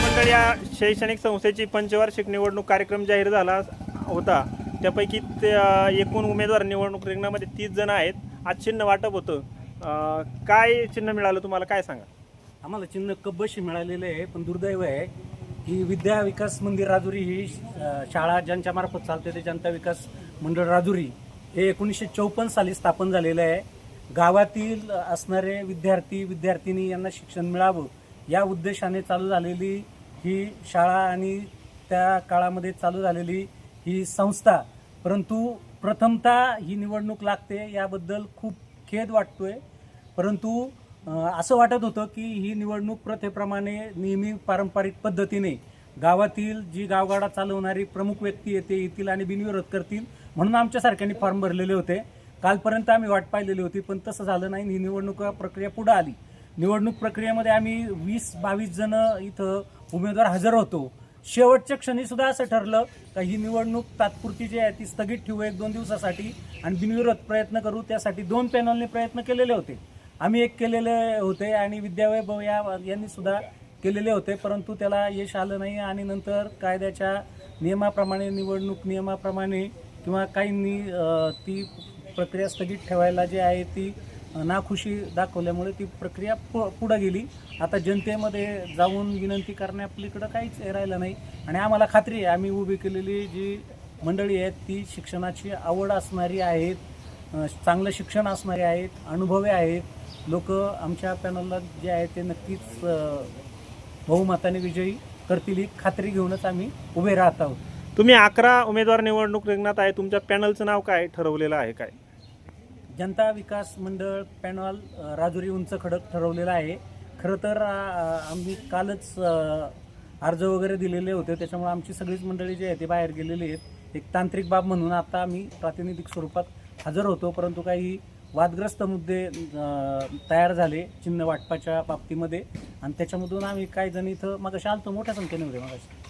मंडळ या शैक्षणिक संस्थेची पंचवार्षिक निवडणूक कार्यक्रम जाहीर झाला होता। त्यापैकी एकूण उमेदवार निवडणूक रिंगणामध्ये 30 जण आहेत। आज चिन्ह वाटप होतं, काय चिन्ह मिळालं तुम्हाला, काय सांगा? आम्हाला चिन्ह कब्बशी मिळालेले आहे, पण दुर्दैव आहे की विद्या विकास मंदिर राजुरी ही शाळा ज्यांच्या मार्फत चालते ते जनता विकास मंडळ राजुरी हे 1954 साली स्थापन झालेलं आहे। गावातील असणारे विद्यार्थी विद्यार्थिनी यांना शिक्षण मिळावं या उद्देशाने चालू झालेली ही शाळा आणि त्या काळामध्ये चालू झालेली ही संस्था, परंतु प्रथमतः ही निवडणूक लागते याबद्दल खूप खेद वाटतोय। परंतु असं वाटत होतं की ही निवडणूक प्रथेप्रमाणे नेहमी पारंपरिक पद्धतीने गावातील जी गावगाडा चालवणारी प्रमुख व्यक्ती येते येतील आणि बिनविरोध करतील म्हणून आमच्यासारख्यांनी फॉर्म भरलेले होते। कालपर्यंत आम्ही वाट पाहिलेली होती, पण तसं झालं नाही। ही निवडणूक प्रक्रिया पुढे आली। निवडणूक प्रक्रियेमध्ये आम्ही 20-22 जण इथं उमेदवार हजर होतो। शेवटच्या क्षणी सुद्धा असं ठरलं का ही निवडणूक तात्पुरती जी आहे ती स्थगित ठेवू 1-2 दिवसासाठी आणि बिनविरोध प्रयत्न करू। त्यासाठी 2 पॅनलने प्रयत्न केलेले होते, आम्ही एक केलेले होते आणि विद्यावैभव यांनी सुद्धा केलेले होते, परंतु त्याला यश आलं नाही। आणि नंतर कायद्याच्या नियमाप्रमाणे निवडणूक नियमाप्रमाणे किंवा काहींनी ती प्रक्रिया स्थगित ठेवायला जी आहे ती नाखुशी दाखवल्यामुळे ती प्रक्रिया पुढे गेली। आता जनतेमध्ये जाऊन विनंती करण्यापलीकडे काहीच राहिलं नाही आणि आम्हाला खात्री आहे आम्ही उभी केलेली जी मंडळी आहेत ती शिक्षणाची आवड असणारी आहेत, चांगलं शिक्षण असणारे आहेत, अनुभवी आहेत। लोक आमच्या पॅनलला जे आहे ते नक्कीच बहुमताने विजयी करतील ही खात्री घेऊनच आम्ही उभे राहत आहोत। तुम्ही 11 उमेदवार निवडणूक रिंगणात आहे, तुमच्या पॅनलचं नाव काय ठरवलेलं आहे? काय जनता विकास मंडळ पॅनल राजुरी उंच खडक ठरवलेला आहे। खरं तर आम्ही कालच अर्ज वगैरे दिलेले होते, त्याच्यामुळे आमची सगळीच मंडळी जी आहे ते बाहेर गेलेली आहेत। एक तांत्रिक बाब म्हणून आता आम्ही प्रातिनिधिक स्वरूपात हजर होतो, परंतु काही वादग्रस्त मुद्दे तयार झाले चिन्ह वाटपाच्या बाबतीमध्ये आणि त्याच्यामधून आम्ही काही जण इथं मगाशी आलतो, मोठ्या संख्येने होते मगाशी।